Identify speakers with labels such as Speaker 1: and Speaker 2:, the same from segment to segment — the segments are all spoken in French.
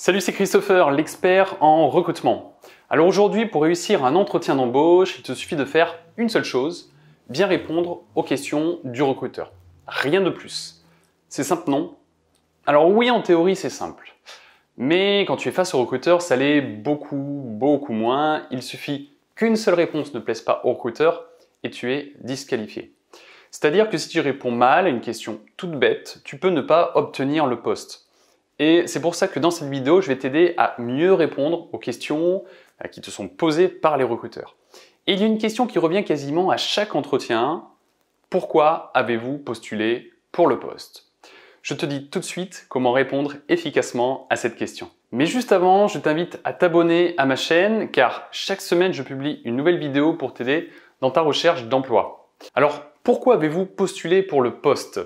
Speaker 1: Salut, c'est Christopher, l'expert en recrutement. Alors aujourd'hui, pour réussir un entretien d'embauche, il te suffit de faire une seule chose, bien répondre aux questions du recruteur. Rien de plus. C'est simple, non? Alors oui, en théorie, c'est simple. Mais quand tu es face au recruteur, ça l'est beaucoup moins. Il suffit qu'une seule réponse ne plaise pas au recruteur et tu es disqualifié. C'est-à-dire que si tu réponds mal à une question toute bête, tu peux ne pas obtenir le poste. Et c'est pour ça que dans cette vidéo, je vais t'aider à mieux répondre aux questions qui te sont posées par les recruteurs. Et il y a une question qui revient quasiment à chaque entretien. Pourquoi avez-vous postulé pour le poste? Je te dis tout de suite comment répondre efficacement à cette question. Mais juste avant, je t'invite à t'abonner à ma chaîne car chaque semaine, je publie une nouvelle vidéo pour t'aider dans ta recherche d'emploi. Alors, pourquoi avez-vous postulé pour le poste?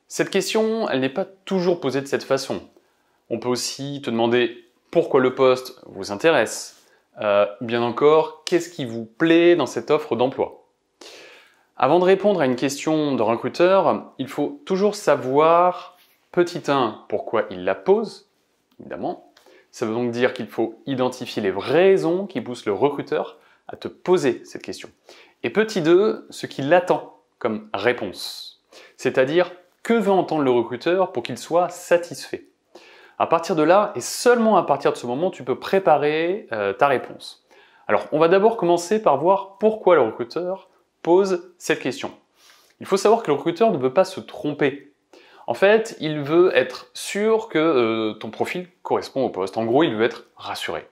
Speaker 1: Cette question, elle n'est pas toujours posée de cette façon. On peut aussi te demander pourquoi le poste vous intéresse, ou bien encore, qu'est-ce qui vous plaît dans cette offre d'emploi. Avant de répondre à une question de recruteur, il faut toujours savoir, petit 1, pourquoi il la pose, évidemment. Ça veut donc dire qu'il faut identifier les raisons qui poussent le recruteur à te poser cette question. Et petit 2, ce qu'il attend comme réponse. C'est-à-dire, que veut entendre le recruteur pour qu'il soit satisfait. À partir de là, et seulement à partir de ce moment, tu peux préparer ta réponse. Alors, on va d'abord commencer par voir pourquoi le recruteur pose cette question. Il faut savoir que le recruteur ne veut pas se tromper. En fait, il veut être sûr que ton profil correspond au poste. En gros, il veut être rassuré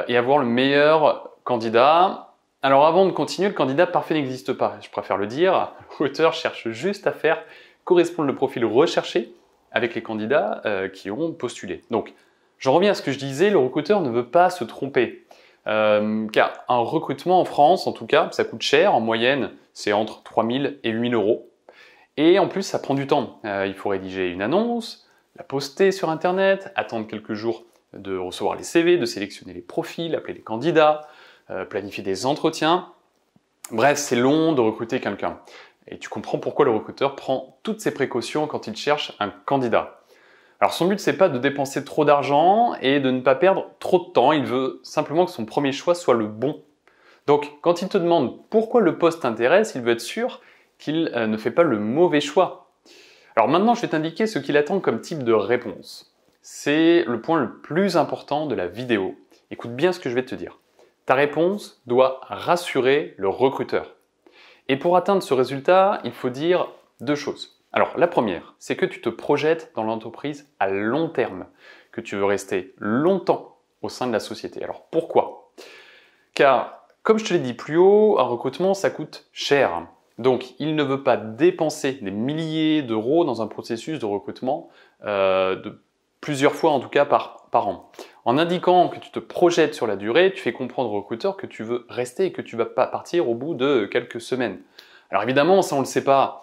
Speaker 1: et avoir le meilleur candidat. Alors, avant de continuer, le candidat parfait n'existe pas, je préfère le dire. Le recruteur cherche juste à faire correspondre le profil recherché avec les candidats qui ont postulé. Donc, j'en reviens à ce que je disais, le recruteur ne veut pas se tromper. Car un recrutement en France, en tout cas, ça coûte cher. En moyenne, c'est entre 3 000 et 8 000 euros. Et en plus, ça prend du temps. Il faut rédiger une annonce, la poster sur Internet, attendre quelques jours de recevoir les CV, de sélectionner les profils, appeler les candidats, planifier des entretiens. Bref, c'est long de recruter quelqu'un. Et tu comprends pourquoi le recruteur prend toutes ces précautions quand il cherche un candidat. Alors son but, c'est pas de dépenser trop d'argent et de ne pas perdre trop de temps. Il veut simplement que son premier choix soit le bon. Donc, quand il te demande pourquoi le poste t'intéresse, il veut être sûr qu'il ne fait pas le mauvais choix. Alors maintenant, je vais t'indiquer ce qu'il attend comme type de réponse. C'est le point le plus important de la vidéo. Écoute bien ce que je vais te dire. Ta réponse doit rassurer le recruteur. Et pour atteindre ce résultat, il faut dire deux choses. Alors, la première, c'est que tu te projettes dans l'entreprise à long terme, que tu veux rester longtemps au sein de la société. Alors, pourquoi? Car, comme je te l'ai dit plus haut, un recrutement, ça coûte cher. Donc, il ne veut pas dépenser des milliers d'euros dans un processus de recrutement, de plusieurs fois en tout cas par an. En indiquant que tu te projettes sur la durée, tu fais comprendre au recruteur que tu veux rester et que tu ne vas pas partir au bout de quelques semaines. Alors évidemment, ça on ne le sait pas.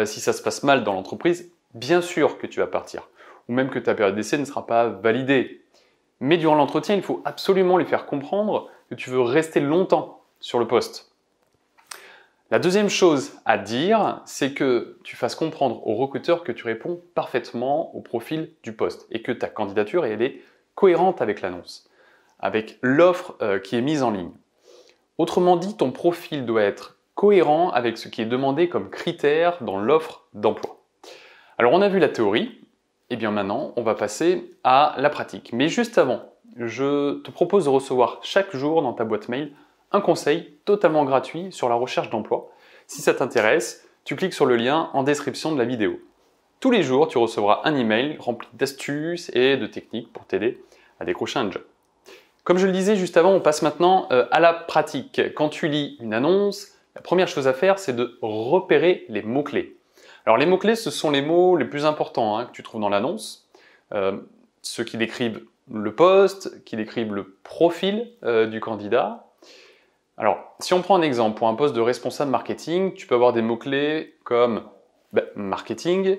Speaker 1: Si ça se passe mal dans l'entreprise, bien sûr que tu vas partir. Ou même que ta période d'essai ne sera pas validée. Mais durant l'entretien, il faut absolument lui faire comprendre que tu veux rester longtemps sur le poste. La deuxième chose à dire, c'est que tu fasses comprendre au recruteur que tu réponds parfaitement au profil du poste et que ta candidature elle est cohérente avec l'annonce, avec l'offre qui est mise en ligne. Autrement dit, ton profil doit être cohérent avec ce qui est demandé comme critère dans l'offre d'emploi. Alors on a vu la théorie, et bien maintenant on va passer à la pratique. Mais juste avant, je te propose de recevoir chaque jour dans ta boîte mail un conseil totalement gratuit sur la recherche d'emploi. Si ça t'intéresse, tu cliques sur le lien en description de la vidéo. Tous les jours, tu recevras un email rempli d'astuces et de techniques pour t'aider à décrocher un job. Comme je le disais juste avant, on passe maintenant à la pratique. Quand tu lis une annonce, la première chose à faire, c'est de repérer les mots-clés. Alors les mots-clés, ce sont les mots les plus importants que tu trouves dans l'annonce. Ceux qui décrivent le poste, qui décrivent le profil du candidat. Alors, si on prend un exemple, pour un poste de responsable marketing, tu peux avoir des mots-clés comme marketing,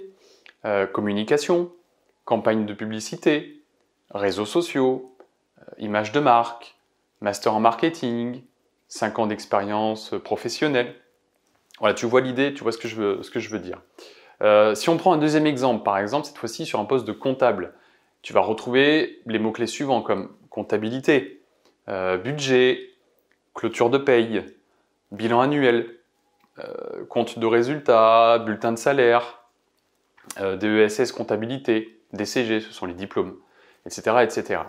Speaker 1: communication, campagne de publicité, réseaux sociaux, image de marque, master en marketing, 5 ans d'expérience professionnelle. Voilà, tu vois l'idée, tu vois ce que je veux dire. Si on prend un deuxième exemple, par exemple, cette fois-ci sur un poste de comptable, Tu vas retrouver les mots-clés suivants comme comptabilité, budget, clôture de paye, bilan annuel, compte de résultats, bulletin de salaire, DESS comptabilité, DCG, ce sont les diplômes, etc., etc.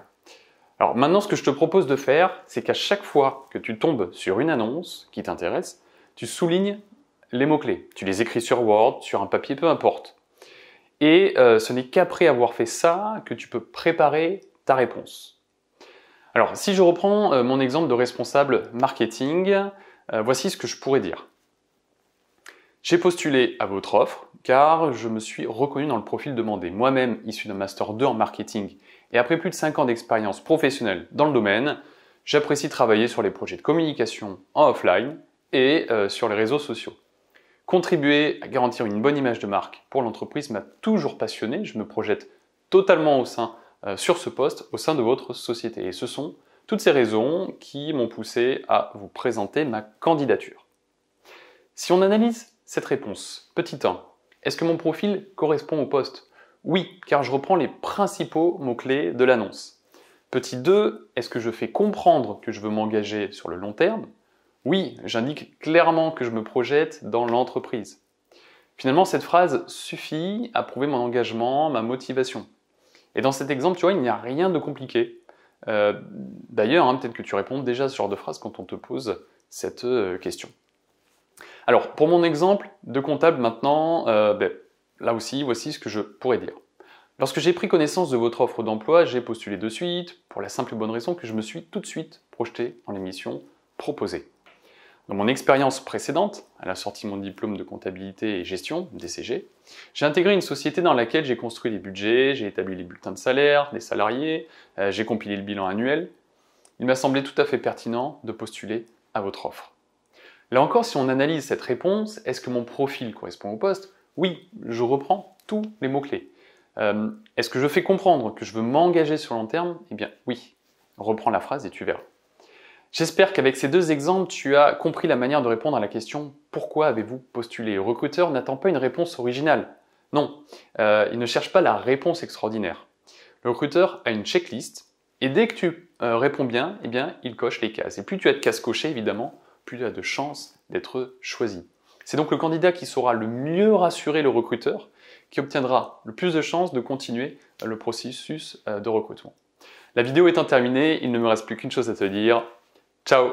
Speaker 1: Alors maintenant, ce que je te propose de faire, c'est qu'à chaque fois que tu tombes sur une annonce qui t'intéresse, tu soulignes les mots-clés. Tu les écris sur Word, sur un papier, peu importe. Et ce n'est qu'après avoir fait ça que tu peux préparer ta réponse. Alors, si je reprends mon exemple de responsable marketing, voici ce que je pourrais dire. J'ai postulé à votre offre car je me suis reconnu dans le profil demandé. Moi-même, issu d'un Master 2 en marketing et après plus de 5 ans d'expérience professionnelle dans le domaine, j'apprécie travailler sur les projets de communication en offline et sur les réseaux sociaux. Contribuer à garantir une bonne image de marque pour l'entreprise m'a toujours passionné. Je me projette totalement sur ce poste au sein de votre société. Et ce sont toutes ces raisons qui m'ont poussé à vous présenter ma candidature. Si on analyse cette réponse, petit 1, est-ce que mon profil correspond au poste? Oui, car je reprends les principaux mots-clés de l'annonce. Petit 2, est-ce que je fais comprendre que je veux m'engager sur le long terme? Oui, j'indique clairement que je me projette dans l'entreprise. Finalement, cette phrase suffit à prouver mon engagement, ma motivation. Et dans cet exemple, tu vois, il n'y a rien de compliqué. D'ailleurs, peut-être que tu réponds déjà à ce genre de phrase quand on te pose cette question. Alors, pour mon exemple de comptable maintenant, là aussi, voici ce que je pourrais dire. Lorsque j'ai pris connaissance de votre offre d'emploi, j'ai postulé de suite, pour la simple et bonne raison que je me suis tout de suite projeté dans les missions proposées. Dans mon expérience précédente, à la sortie de mon diplôme de comptabilité et gestion, DCG, j'ai intégré une société dans laquelle j'ai construit les budgets, j'ai établi les bulletins de salaire des salariés, j'ai compilé le bilan annuel. Il m'a semblé tout à fait pertinent de postuler à votre offre. Là encore, si on analyse cette réponse, est-ce que mon profil correspond au poste? Oui, je reprends tous les mots-clés. Est-ce que je fais comprendre que je veux m'engager sur le long terme? Eh bien oui, reprends la phrase et tu verras. J'espère qu'avec ces deux exemples, tu as compris la manière de répondre à la question « Pourquoi avez-vous postulé ?» Le recruteur n'attend pas une réponse originale. Non, il ne cherche pas la réponse extraordinaire. Le recruteur a une checklist et dès que tu réponds bien, eh bien, il coche les cases. Et plus tu as de cases cochées, évidemment, plus tu as de chances d'être choisi. C'est donc le candidat qui saura le mieux rassurer le recruteur qui obtiendra le plus de chances de continuer le processus de recrutement. La vidéo étant terminée, il ne me reste plus qu'une chose à te dire. Ciao!